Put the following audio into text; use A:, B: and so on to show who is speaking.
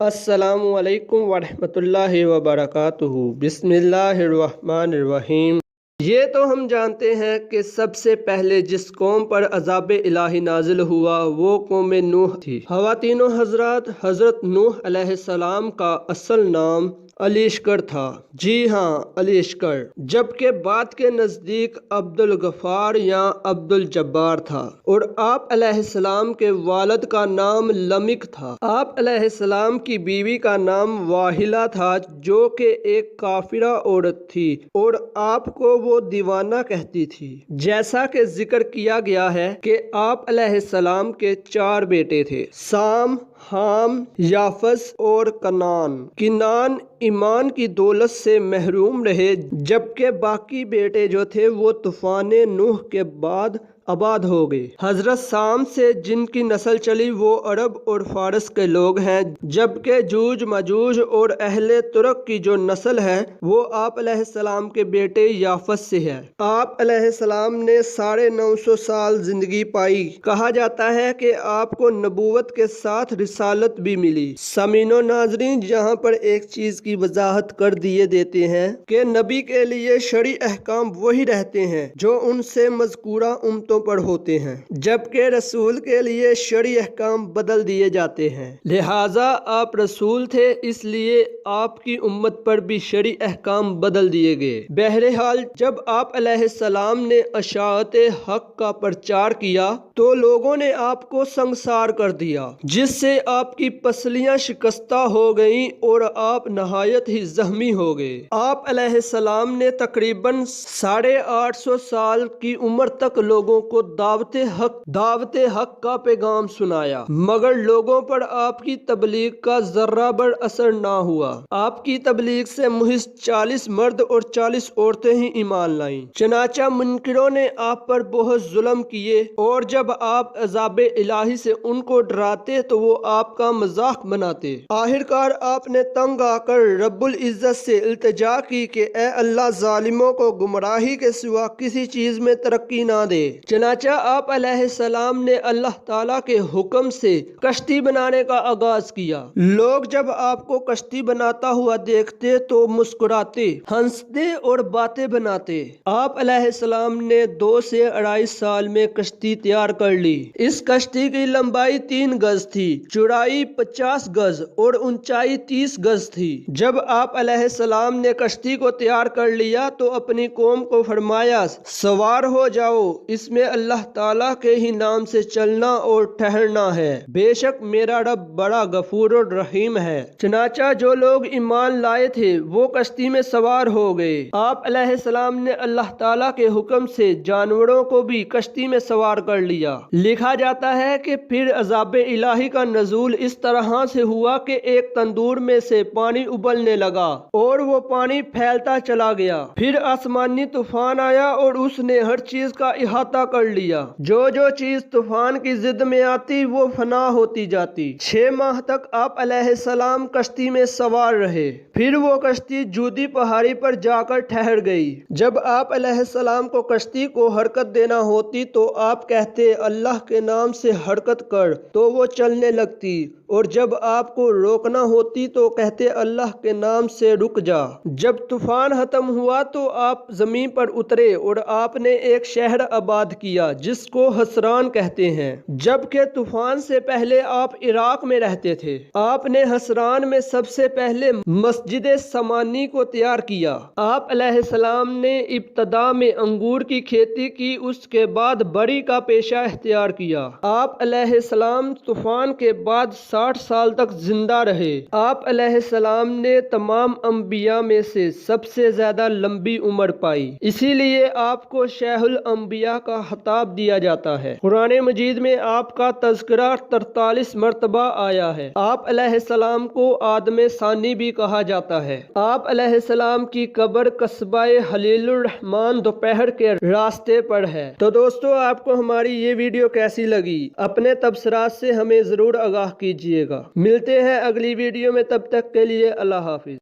A: السلام علیکم ورحمۃ اللہ وبرکاتہ۔ بسم اللہ الرحمن الرحیم۔ یہ تو ہم جانتے ہیں کہ سب سے پہلے جس قوم پر عذاب الہی نازل ہوا وہ قوم نوح تھی۔ خواتین و حضرات، حضرت نوح علیہ السلام کا اصل نام علیشکر تھا۔ جی ہاں، علیشکر، جبکہ بات کے نزدیک عبد الغفار یا عبد الجبار تھا، اور آپ علیہ السلام کے والد کا نام لمک تھا۔ آپ علیہ السلام کی بیوی کا نام واہلہ تھا، جو کہ ایک کافرہ عورت تھی، اور آپ کو وہ دیوانہ کہتی تھی۔ جیسا کہ ذکر کیا گیا ہے کہ آپ علیہ السلام کے 4 بیٹے تھے: سام، حام، یافس اور کنعان ایمان کی دولت سے محروم رہے، جبکہ باقی بیٹے جو تھے وہ طوفان نوح کے بعد آباد ہو گئے۔ حضرت سام سے جن کی نسل چلی وہ عرب اور فارس کے لوگ ہیں، جبکہ جوج ماجوج اور اہل ترک کی جو نسل ہے وہ آپ علیہ السلام کے بیٹے یافس سے ہے۔ آپ علیہ السلام نے 950 سال زندگی پائی۔ کہا جاتا ہے کہ آپ کو نبوت کے ساتھ رسالت بھی ملی۔ سامعین و ناظرین، جہاں پر ایک چیز کی وضاحت کر دیے دیتے ہیں کہ نبی کے لیے شرعی احکام وہی رہتے ہیں جو ان سے مذکورہ امتوں پر ہوتے ہیں، جبکہ رسول کے لیے شرعی احکام بدل دیے جاتے ہیں۔ لہٰذا آپ رسول تھے، اس لیے آپ کی امت پر بھی شرعی احکام بدل دیے گئے۔ بہرحال، جب آپ علیہ السلام نے اشاعت حق کا پرچار کیا تو لوگوں نے آپ کو سنگسار کر دیا، جس سے آپ کی پسلیاں شکستہ ہو گئیں اور آپ نہایت ہی زخمی ہو گئے۔ آپ علیہ السلام نے تقریباً 850 سال کی عمر تک لوگوں کو دعوت حق کا پیغام سنایا، مگر لوگوں پر آپ کی تبلیغ کا ذرہ بر اثر نہ ہوا۔ آپ کی تبلیغ سے محض 40 مرد اور 40 عورتیں ہی ایمان لائیں۔ چنانچہ منکروں نے آپ پر بہت ظلم کیے، اور جب آپ عذاب الہی سے ان کو ڈراتے تو وہ آپ کا مذاق بناتے۔ آخرکار آپ نے تنگ آ کر رب العزت سے التجا کی کہ اے اللہ، ظالموں کو گمراہی کے سوا کسی چیز میں ترقی نہ دے۔ چنانچہ آپ علیہ السلام نے اللہ تعالیٰ کے حکم سے کشتی بنانے کا آغاز کیا۔ لوگ جب آپ کو کشتی بناتا ہوا دیکھتے تو مسکراتے، ہنستے اور باتیں بناتے۔ آپ علیہ السلام نے 2 سے 2.5 سال میں کشتی تیار کر لی۔ اس کشتی کی لمبائی 3 گز تھی، چوڑائی 50 گز اور اونچائی 30 گز تھی۔ جب آپ علیہ السلام نے کشتی کو تیار کر لیا تو اپنی قوم کو فرمایا، سوار ہو جاؤ، اس میں اللہ تعالیٰ کے ہی نام سے چلنا اور ٹھہرنا ہے، بے شک میرا رب بڑا غفور الرحیم ہے۔ چنانچہ جو لوگ ایمان لائے تھے وہ کشتی میں سوار ہو گئے۔ آپ علیہ السلام نے اللہ تعالیٰ کے حکم سے جانوروں کو بھی کشتی میں سوار کر لیا۔ لکھا جاتا ہے کہ پھر عذاب الہی کا نزول اس طرح سے ہوا کہ ایک تندور میں سے پانی ابلنے لگا اور وہ پانی پھیلتا چلا گیا۔ پھر آسمانی طوفان آیا اور اس نے ہر چیز کا احاطہ کر لیا۔ جو چیز طوفان کی زد میں آتی وہ فنا ہوتی جاتی۔ 6 ماہ تک آپ علیہ السلام کشتی میں سوار رہے، پھر وہ کشتی جودی پہاڑی پر جا کر ٹھہر گئی۔ جب آپ علیہ السلام کو کشتی کو حرکت دینا ہوتی تو آپ کہتے، اللہ کے نام سے حرکت کر، تو وہ چلنے لگتی، اور جب آپ کو روکنا ہوتی تو کہتے، اللہ کے نام سے رک جا۔ جب طوفان ختم ہوا تو آپ زمین پر اترے اور آپ نے ایک شہر آباد کیا جس کو حصران کہتے ہیں، جبکہ طوفان سے پہلے آپ عراق میں رہتے تھے۔ آپ نے حصران میں سب سے پہلے مسجد سمانی کو تیار کیا۔ آپ علیہ السلام نے ابتدا میں انگور کی کھیتی کی، اس کے بعد بڑی کا پیشہ اختیار کیا۔ آپ علیہ السلام طوفان کے بعد 60 سال تک زندہ رہے۔ آپ علیہ السلام نے تمام انبیاء میں سے سب سے زیادہ لمبی عمر پائی، اسی لیے آپ کو شیخ الانبیاء کا خطاب دیا جاتا ہے۔ قرآن مجید میں آپ کا تذکرہ 43 مرتبہ آیا ہے۔ آپ علیہ السلام کو آدم ثانی بھی کہا جاتا ہے۔ آپ علیہ السلام کی قبر قصبہ خلیل الرحمن دوپہر کے راستے پر ہے۔ تو دوستو، آپ کو ہماری یہ ویڈیو کیسی لگی؟ اپنے تبصرات سے ہمیں ضرور آگاہ کیجیے گا۔ ملتے ہیں اگلی ویڈیو میں، تب تک کے لیے اللہ حافظ۔